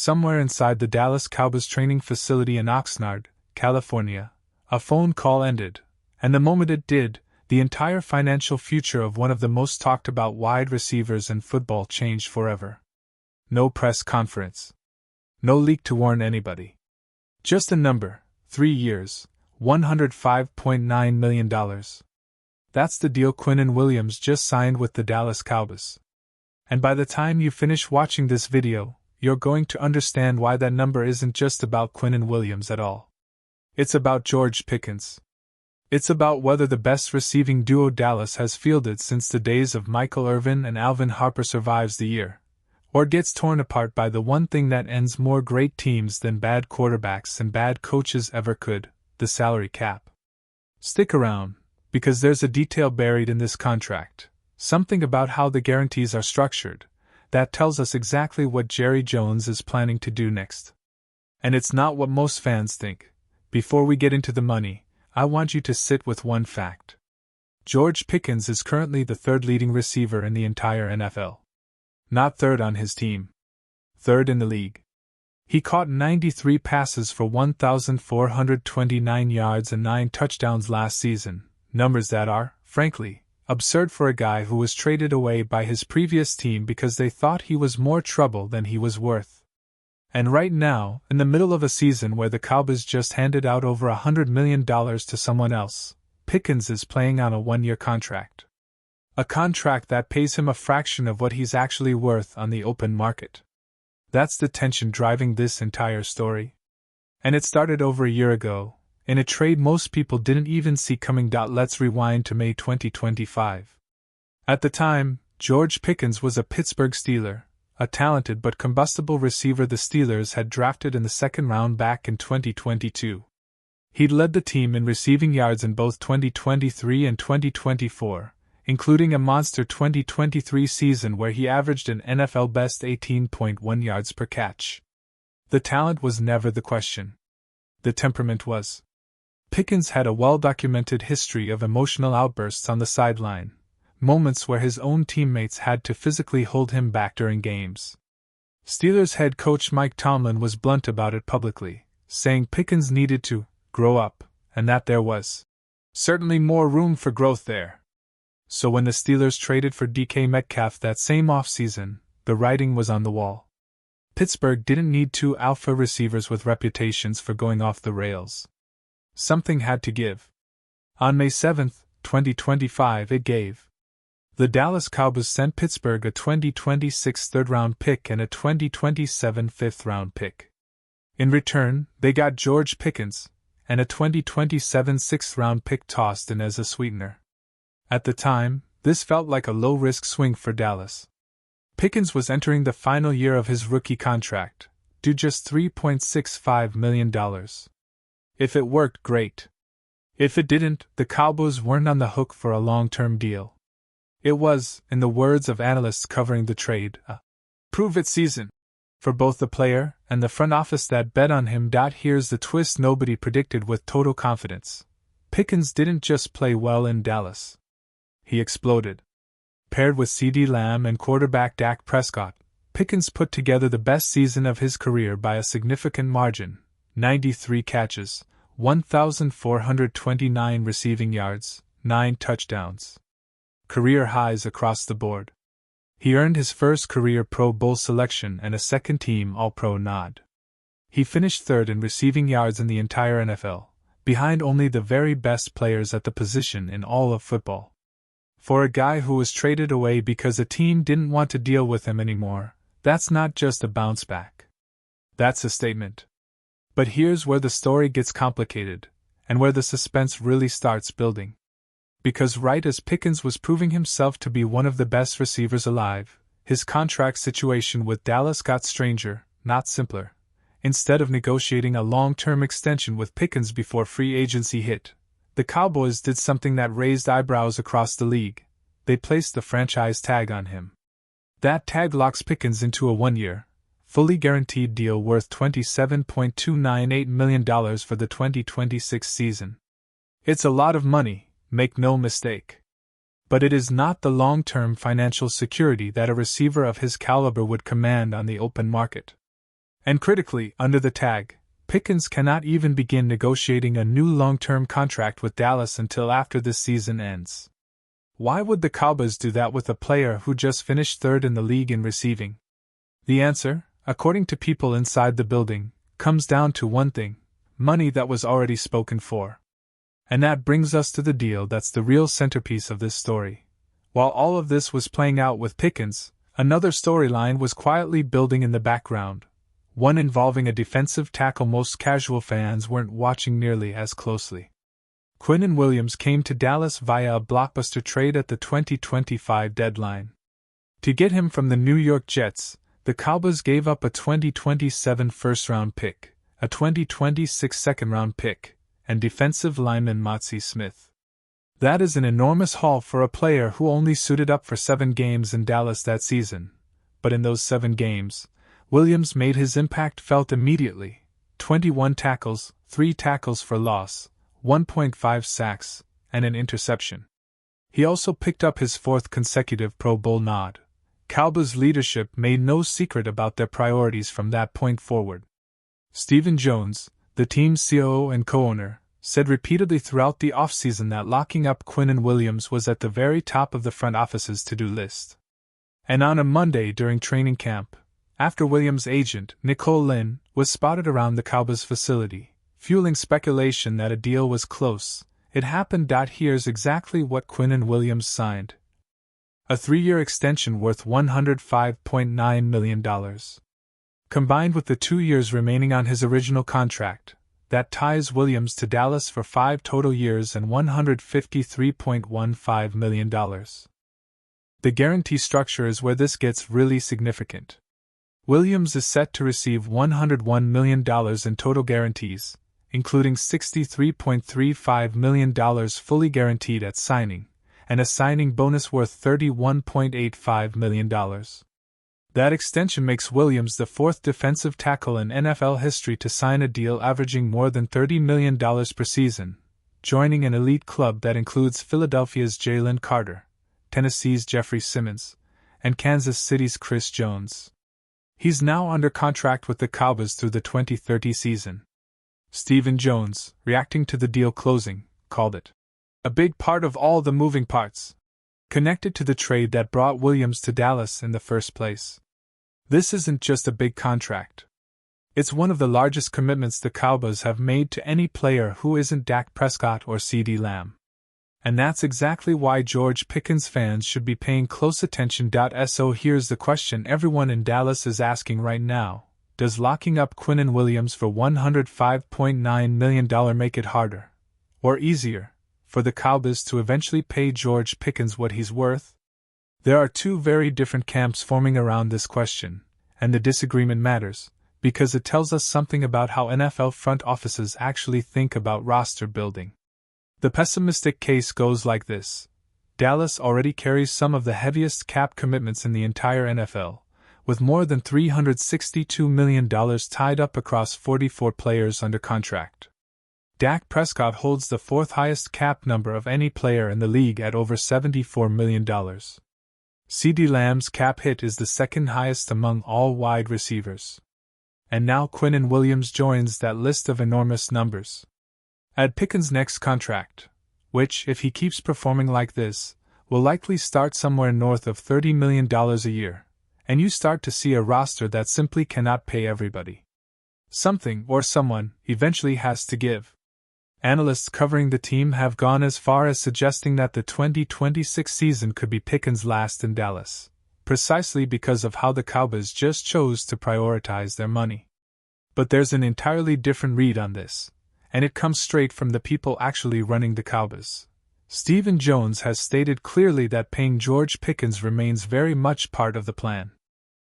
somewhere inside the Dallas Cowboys training facility in Oxnard, California, a phone call ended, and the moment it did, the entire financial future of one of the most talked about wide receivers in football changed forever. No press conference. No leak to warn anybody. Just a number, 3 years, $105.9 million. That's the deal Quinn and Williams just signed with the Dallas Cowboys. And by the time you finish watching this video, you're going to understand why that number isn't just about Quinn and Williams at all. It's about George Pickens. It's about whether the best receiving duo Dallas has fielded since the days of Michael Irvin and Alvin Harper survives the year, or gets torn apart by the one thing that ends more great teams than bad quarterbacks and bad coaches ever could, the salary cap. Stick around, because there's a detail buried in this contract, something about how the guarantees are structured, that tells us exactly what Jerry Jones is planning to do next. And it's not what most fans think. Before we get into the money, I want you to sit with one fact. George Pickens is currently the third leading receiver in the entire NFL. Not third on his team. Third in the league. He caught 93 passes for 1,429 yards and 9 touchdowns last season, numbers that are, frankly, absurd for a guy who was traded away by his previous team because they thought he was more trouble than he was worth. And right now, in the middle of a season where the Cowboys just handed out over $100 million to someone else, Pickens is playing on a 1-year contract. A contract that pays him a fraction of what he's actually worth on the open market. That's the tension driving this entire story. And it started over a year ago, in a trade most people didn't even see coming. Let's rewind to May 2025. At the time, George Pickens was a Pittsburgh Steeler, a talented but combustible receiver the Steelers had drafted in the second round back in 2022. He'd led the team in receiving yards in both 2023 and 2024, including a monster 2023 season where he averaged an NFL-best 18.1 yards per catch. The talent was never the question. The temperament was. Pickens had a well-documented history of emotional outbursts on the sideline, moments where his own teammates had to physically hold him back during games. Steelers head coach Mike Tomlin was blunt about it publicly, saying Pickens needed to grow up, and that there was certainly more room for growth there. So when the Steelers traded for DK Metcalf that same offseason, the writing was on the wall. Pittsburgh didn't need 2 alpha receivers with reputations for going off the rails. Something had to give. On May 7, 2025, it gave. The Dallas Cowboys sent Pittsburgh a 2026 third-round pick and a 2027 fifth-round pick. In return, they got George Pickens, and a 2027 sixth-round pick tossed in as a sweetener. At the time, this felt like a low-risk swing for Dallas. Pickens was entering the final year of his rookie contract, due just $3.65 million. If it worked, great. If it didn't, the Cowboys weren't on the hook for a long-term deal. It was, in the words of analysts covering the trade, a prove-it season for both the player and the front office that bet on him. Here's the twist nobody predicted with total confidence. Pickens didn't just play well in Dallas. He exploded. Paired with CeeDee Lamb and quarterback Dak Prescott, Pickens put together the best season of his career by a significant margin: 93 catches, 1,429 receiving yards, 9 touchdowns. Career highs across the board. He earned his first career Pro Bowl selection and a second-team All-Pro nod. He finished third in receiving yards in the entire NFL, behind only the very best players at the position in all of football. For a guy who was traded away because a team didn't want to deal with him anymore, that's not just a bounce back. That's a statement. But here's where the story gets complicated, and where the suspense really starts building. Because right as Pickens was proving himself to be one of the best receivers alive, his contract situation with Dallas got stranger, not simpler. Instead of negotiating a long-term extension with Pickens before free agency hit, the Cowboys did something that raised eyebrows across the league. They placed the franchise tag on him. That tag locks Pickens into a 1-year, fully guaranteed deal worth $27.298 million for the 2026 season. It's a lot of money, make no mistake. But it is not the long-term financial security that a receiver of his caliber would command on the open market. And critically, under the tag, Pickens cannot even begin negotiating a new long-term contract with Dallas until after this season ends. Why would the Cowboys do that with a player who just finished third in the league in receiving? The answer, according to people inside the building, comes down to one thing: money that was already spoken for. And that brings us to the deal that's the real centerpiece of this story. While all of this was playing out with Pickens, another storyline was quietly building in the background, one involving a defensive tackle most casual fans weren't watching nearly as closely. Quinn and Williams came to Dallas via a blockbuster trade at the 2025 deadline. To get him from the New York Jets, the Cowboys gave up a 2027 first-round pick, a 2026 second-round pick, and defensive lineman Motzie Smith. That is an enormous haul for a player who only suited up for 7 games in Dallas that season. But in those 7 games, Williams made his impact felt immediately: 21 tackles, 3 tackles for loss, 1.5 sacks, and an interception. He also picked up his 4th consecutive Pro Bowl nod. Cowboys leadership made no secret about their priorities from that point forward. Stephen Jones, the team's COO and co-owner, said repeatedly throughout the offseason that locking up Quinn and Williams was at the very top of the front office's to-do list. And on a Monday during training camp, after Williams' agent, Nicole Lynn, was spotted around the Cowboys facility, fueling speculation that a deal was close, it happened. Here's exactly what Quinn and Williams signed: a 3-year extension worth $105.9 million. Combined with the 2 years remaining on his original contract, that ties Williams to Dallas for 5 total years and $153.15 million. The guarantee structure is where this gets really significant. Williams is set to receive $101 million in total guarantees, including $63.35 million fully guaranteed at signing, and a signing bonus worth $31.85 million. That extension makes Williams the 4th defensive tackle in NFL history to sign a deal averaging more than $30 million per season, joining an elite club that includes Philadelphia's Jalen Carter, Tennessee's Jeffrey Simmons, and Kansas City's Chris Jones. He's now under contract with the Cowboys through the 2030 season. Stephen Jones, reacting to the deal closing, called it a big part of all the moving parts connected to the trade that brought Williams to Dallas in the first place. This isn't just a big contract. It's one of the largest commitments the Cowboys have made to any player who isn't Dak Prescott or CeeDee Lamb. And that's exactly why George Pickens fans should be paying close attention. So here's the question everyone in Dallas is asking right now: does locking up Quinn and Williams for $105.9 million make it harder, or easier, for the Cowboys to eventually pay George Pickens what he's worth? There are 2 very different camps forming around this question, and the disagreement matters, because it tells us something about how NFL front offices actually think about roster building. The pessimistic case goes like this: Dallas already carries some of the heaviest cap commitments in the entire NFL, with more than $362 million tied up across 44 players under contract. Dak Prescott holds the 4th highest cap number of any player in the league at over $74 million. CeeDee Lamb's cap hit is the 2nd highest among all wide receivers. And now Quinn and Williams joins that list of enormous numbers. Add Pickens' next contract, which, if he keeps performing like this, will likely start somewhere north of $30 million a year, and you start to see a roster that simply cannot pay everybody. Something or someone eventually has to give. Analysts covering the team have gone as far as suggesting that the 2026 season could be Pickens' last in Dallas, precisely because of how the Cowboys just chose to prioritize their money. But there's an entirely different read on this, and it comes straight from the people actually running the Cowboys. Stephen Jones has stated clearly that paying George Pickens remains very much part of the plan.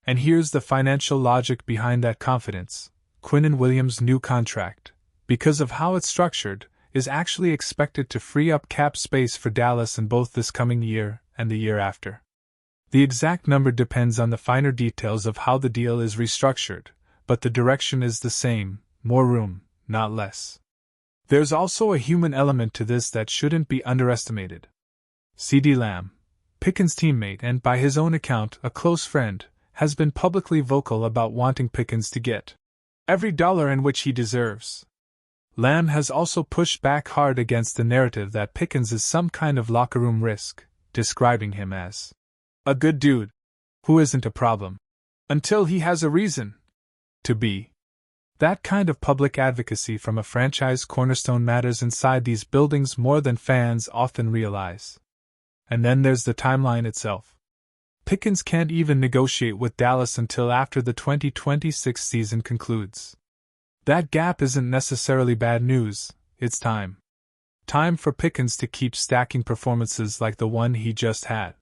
And here's the financial logic behind that confidence: Quinn and Williams' new contract, because of how it's structured, is actually expected to free up cap space for Dallas in both this coming year and the year after. The exact number depends on the finer details of how the deal is restructured, but the direction is the same: more room, not less. There's also a human element to this that shouldn't be underestimated. CeeDee Lamb, Pickens' teammate and by his own account a close friend, has been publicly vocal about wanting Pickens to get every dollar in which he deserves. Lamb has also pushed back hard against the narrative that Pickens is some kind of locker room risk, describing him as a good dude who isn't a problem until he has a reason to be. That kind of public advocacy from a franchise cornerstone matters inside these buildings more than fans often realize. And then there's the timeline itself. Pickens can't even negotiate with Dallas until after the 2026 season concludes. That gap isn't necessarily bad news, it's time. Time for Pickens to keep stacking performances like the one he just had.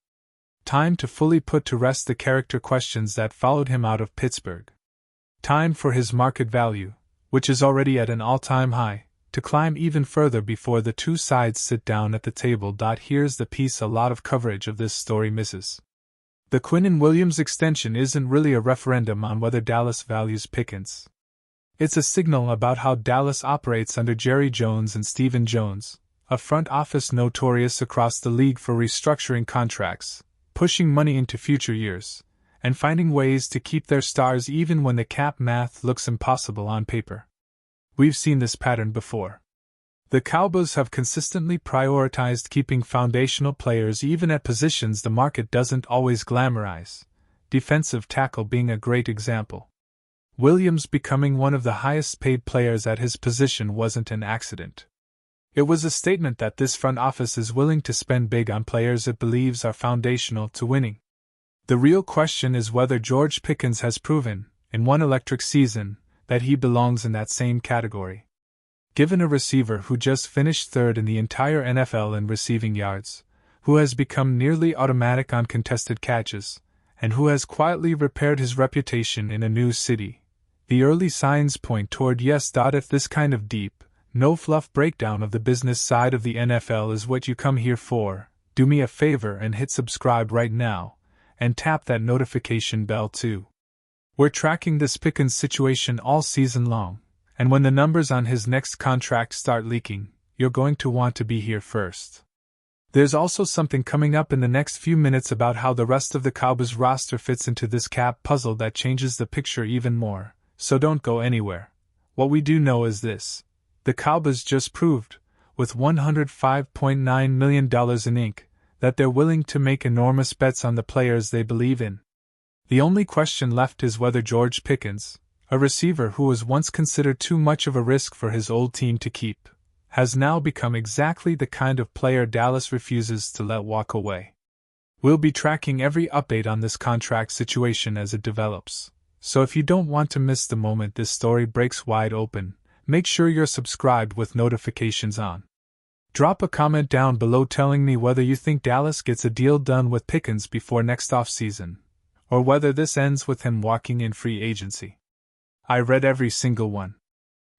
Time to fully put to rest the character questions that followed him out of Pittsburgh. Time for his market value, which is already at an all-time high, to climb even further before the two sides sit down at the table. Here's the piece a lot of coverage of this story misses. The Quinn and Williams extension isn't really a referendum on whether Dallas values Pickens. It's a signal about how Dallas operates under Jerry Jones and Stephen Jones, a front office notorious across the league for restructuring contracts, pushing money into future years, and finding ways to keep their stars even when the cap math looks impossible on paper. We've seen this pattern before. The Cowboys have consistently prioritized keeping foundational players even at positions the market doesn't always glamorize, defensive tackle being a great example. Williams becoming one of the highest-paid players at his position wasn't an accident. It was a statement that this front office is willing to spend big on players it believes are foundational to winning. The real question is whether George Pickens has proven, in one electric season, that he belongs in that same category. Given a receiver who just finished third in the entire NFL in receiving yards, who has become nearly automatic on contested catches, and who has quietly repaired his reputation in a new city, the early signs point toward yes. If this kind of deep, no-fluff breakdown of the business side of the NFL is what you come here for, do me a favor and hit subscribe right now, and tap that notification bell too. We're tracking this Pickens situation all season long, and when the numbers on his next contract start leaking, you're going to want to be here first. There's also something coming up in the next few minutes about how the rest of the Cowboys roster fits into this cap puzzle that changes the picture even more, so don't go anywhere. What we do know is this. The Cowboys just proved, with $105.9 million in ink, that they're willing to make enormous bets on the players they believe in. The only question left is whether George Pickens, a receiver who was once considered too much of a risk for his old team to keep, has now become exactly the kind of player Dallas refuses to let walk away. We'll be tracking every update on this contract situation as it develops, so if you don't want to miss the moment this story breaks wide open, make sure you're subscribed with notifications on. Drop a comment down below telling me whether you think Dallas gets a deal done with Pickens before next offseason, or whether this ends with him walking in free agency. I read every single one.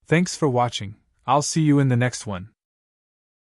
Thanks for watching. I'll see you in the next one.